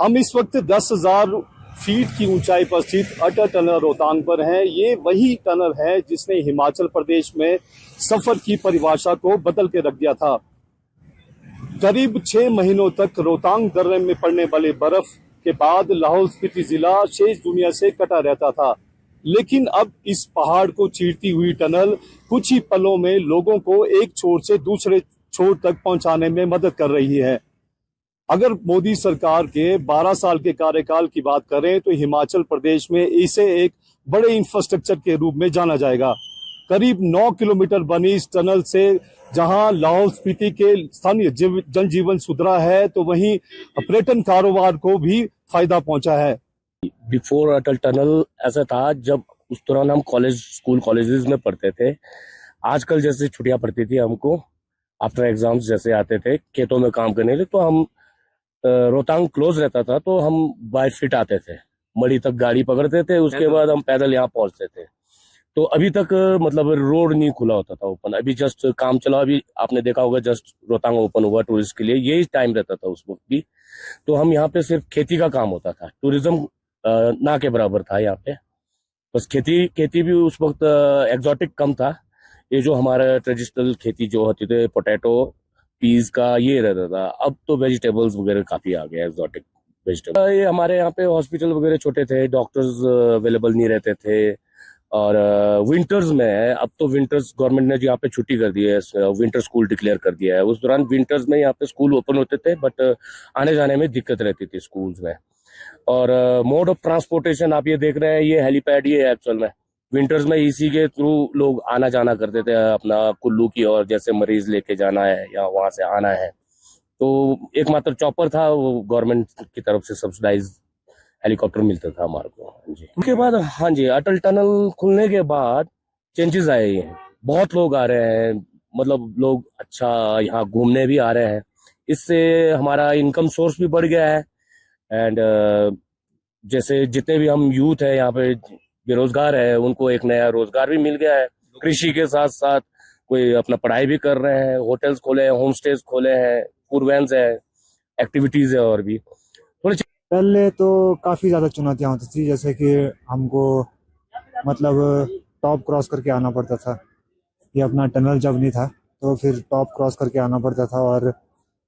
हम इस वक्त 10,000 फीट की ऊंचाई पर स्थित अटल टनल रोहतांग पर हैं। ये वही टनल है जिसने हिमाचल प्रदेश में सफर की परिभाषा को बदल के रख दिया था। करीब 6 महीनों तक रोहतांग दर्रे में पड़ने वाली बर्फ के बाद लाहौल स्पीति जिला शेष दुनिया से कटा रहता था, लेकिन अब इस पहाड़ को चीरती हुई टनल कुछ ही पलों में लोगों को एक छोर से दूसरे छोर तक पहुंचाने में मदद कर रही है। अगर मोदी सरकार के 12 साल के कार्यकाल की बात करें तो हिमाचल प्रदेश में इसे एक बड़े इंफ्रास्ट्रक्चर के रूप में जाना जाएगा। करीब 9 किलोमीटर बनी इस टनल से जहां लाहौल स्पीति के स्थानीय जनजीवन सुधरा है, तो वहीं पर्यटन कारोबार को भी फायदा पहुंचा है। बिफोर अटल टनल ऐसा था, जब उस दौरान हम स्कूल कॉलेजेस में पढ़ते थे। आजकल जैसे छुट्टियां पड़ती थी हमको, आफ्टर एग्जाम्स जैसे आते थे खेतों में काम करने के लिए, तो हम रोहतांग क्लोज रहता था तो हम बाय फीट आते थे, मड़ी तक गाड़ी पकड़ते थे, उसके बाद हम पैदल यहाँ पहुंचते थे। तो अभी तक मतलब रोड नहीं खुला होता था ओपन, अभी जस्ट काम चला। अभी आपने देखा होगा जस्ट रोहतांग ओपन हुआ टूरिस्ट के लिए, यही टाइम रहता था उस वक्त भी। तो हम यहाँ पे सिर्फ खेती का काम होता था, टूरिज्म ना के बराबर था यहाँ पे। बस खेती भी उस वक्त एग्जॉटिक कम था। ये जो हमारा ट्रेडिशनल खेती जो होती थे, पोटैटो पीज का, ये रहता था। अब तो वेजिटेबल्स वगैरह काफी आ गया, एग्जॉटिक वेजिटेबल। ये हमारे यहाँ पे हॉस्पिटल वगैरह छोटे थे, डॉक्टर्स अवेलेबल नहीं रहते थे। और विंटर्स में, अब तो विंटर्स गवर्नमेंट ने यहाँ पे छुट्टी कर दी है, विंटर स्कूल डिक्लेयर कर दिया है। उस दौरान विंटर्स में यहाँ पे स्कूल ओपन होते थे, बट आने जाने में दिक्कत रहती थी स्कूल्स में। और मोड ऑफ ट्रांसपोर्टेशन आप ये देख रहे हैं, ये हेलीपैड ही है एक्चुअल में। विंटर्स में इसी के थ्रू लोग आना जाना करते थे अपना कुल्लू की ओर, जैसे मरीज लेके जाना है या वहां से आना है। तो एकमात्र चॉपर था, वो गवर्नमेंट की तरफ से सब्सिडाइज हेलीकॉप्टर मिलता था हमारे को। हाँ जी, उसके बाद हाँ जी, अटल टनल खुलने के बाद चेंजेस आए हैं। बहुत लोग आ रहे हैं, मतलब लोग अच्छा यहाँ घूमने भी आ रहे हैं। इससे हमारा इनकम सोर्स भी बढ़ गया है। एंड जैसे जितने भी हम यूथ है यहाँ पे बेरोजगार है, उनको एक नया रोजगार भी मिल गया है। कृषि के साथ साथ कोई अपना पढ़ाई भी कर रहे हैं, होटल्स खोले हैं, होम स्टेज खोले हैं, फूड वैन्स है, एक्टिविटीज है। और भी थोड़ी पहले तो काफ़ी ज़्यादा चुनौतियाँ होती थी, जैसे कि हमको मतलब टॉप क्रॉस करके आना पड़ता था। ये अपना टनल जब नहीं था तो फिर टॉप क्रॉस करके आना पड़ता था, और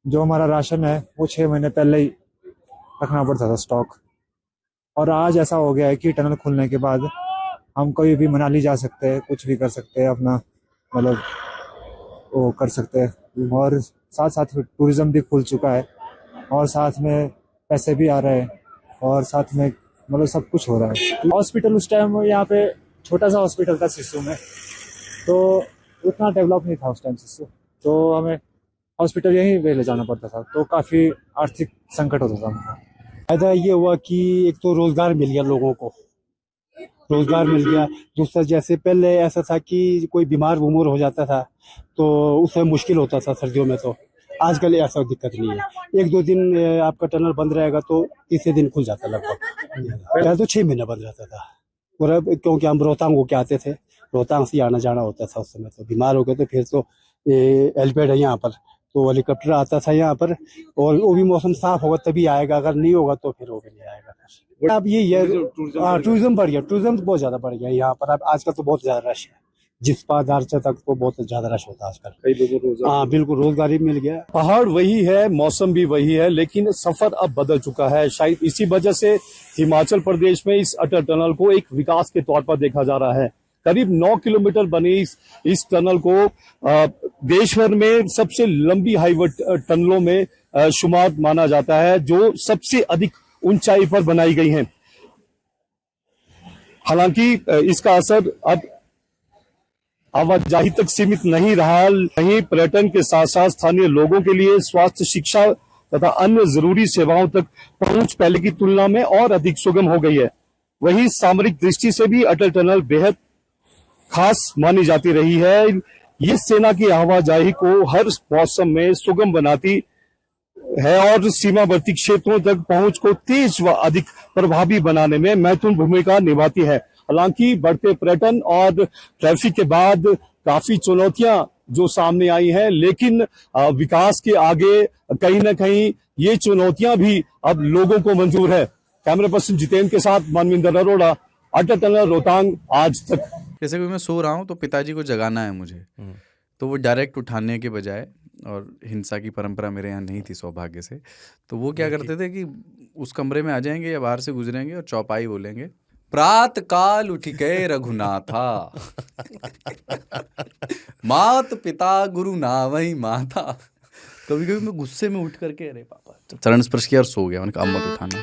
जो हमारा राशन है वो 6 महीने पहले ही रखना पड़ता था स्टॉक। और आज ऐसा हो गया है कि टनल खुलने के बाद हम कभी भी मनाली जा सकते हैं, कुछ भी कर सकते हैं, अपना मतलब वो कर सकते हैं। और साथ साथ टूरिज़्म भी खुल चुका है, और साथ में पैसे भी आ रहे हैं, और साथ में मतलब सब कुछ हो रहा है। हॉस्पिटल उस टाइम यहाँ पे छोटा सा हॉस्पिटल था सिस्सू में, तो उतना डेवलप नहीं था उस टाइम सिस्सू, तो हमें हॉस्पिटल यहीं पे ले जाना पड़ता था, तो काफ़ी आर्थिक संकट होता था हमको। फायदा ये हुआ कि एक तो रोजगार मिल गया, लोगों को रोजगार मिल गया। दूसरा, जैसे पहले ऐसा था कि कोई बीमार उमूर हो जाता था तो उसमें मुश्किल होता था सर्दियों में, तो आजकल ऐसा दिक्कत नहीं है। 1-2 दिन आपका टनल बंद रहेगा तो तीसरे दिन खुल जाता लगभग। पहले तो 6 महीने बंद रहता था, और अब क्योंकि हम रोहतांग होके आते थे, रोहतांग से आना जाना होता था उस समय। तो बीमार हो गए तो फिर तो हेलीपैड है यहाँ पर, तो हेलीकॉप्टर आता था यहाँ पर, और वो भी मौसम साफ होगा तभी आएगा, अगर नहीं होगा तो फिर वो भी नहीं आएगा। अब ये टूरिज्म बढ़ गया, टूरिज्म बहुत ज्यादा बढ़ गया यहाँ पर। अब आजकल तो बहुत ज्यादा रश है, जिस पार तक तो बहुत ज्यादा रश होता है आजकल। हाँ बिल्कुल, रोजगारी मिल गया। पहाड़ वही है, मौसम भी वही है, लेकिन सफर अब बदल चुका है। शायद इसी वजह से हिमाचल प्रदेश में इस अटल टनल को एक विकास के तौर पर देखा जा रहा है। करीब 9 किलोमीटर बनी इस टनल को देश भर में सबसे लंबी हाईवे टनलों में शुमार माना जाता है, जो सबसे अधिक ऊंचाई पर बनाई गई हैं। हालांकि इसका असर अब आवाजाही तक सीमित नहीं रहा, वहीं पर्यटन के साथ साथ स्थानीय लोगों के लिए स्वास्थ्य, शिक्षा तथा अन्य जरूरी सेवाओं तक पहुंच पहले की तुलना में और अधिक सुगम हो गई है। वहीं सामरिक दृष्टि से भी अटल टनल बेहद खास मानी जाती रही है। ये सेना की आवाजाही को हर मौसम में सुगम बनाती है और सीमावर्ती क्षेत्रों तक पहुंच को तेज व अधिक प्रभावी बनाने में महत्वपूर्ण भूमिका निभाती है। हालांकि बढ़ते पर्यटन और ट्रैफिक के बाद काफी चुनौतियां जो सामने आई हैं, लेकिन विकास के आगे कहीं ना कहीं ये चुनौतियां भी अब लोगों को मंजूर है। कैमरा पर्सन जितेंद्र के साथ मनविंदर अरोड़ा, अटल टनल रोहतांग आज तक। जैसे कि मैं सो रहा हूँ तो पिताजी को जगाना है मुझे, तो वो डायरेक्ट उठाने के बजाय, और हिंसा की परंपरा मेरे यहाँ नहीं थी सौभाग्य से, तो वो क्या करते थे कि उस कमरे में आ जाएंगे या बाहर से गुजरेंगे और चौपाई बोलेंगे, प्रात काल उठ गए रघुनाथा, मात पिता गुरु नावई माता। कभी कभी मैं गुस्से में उठ करके अरे पापा, चरण स्पर्श किया और सो गया। मैंने कहा अब मत उठाना।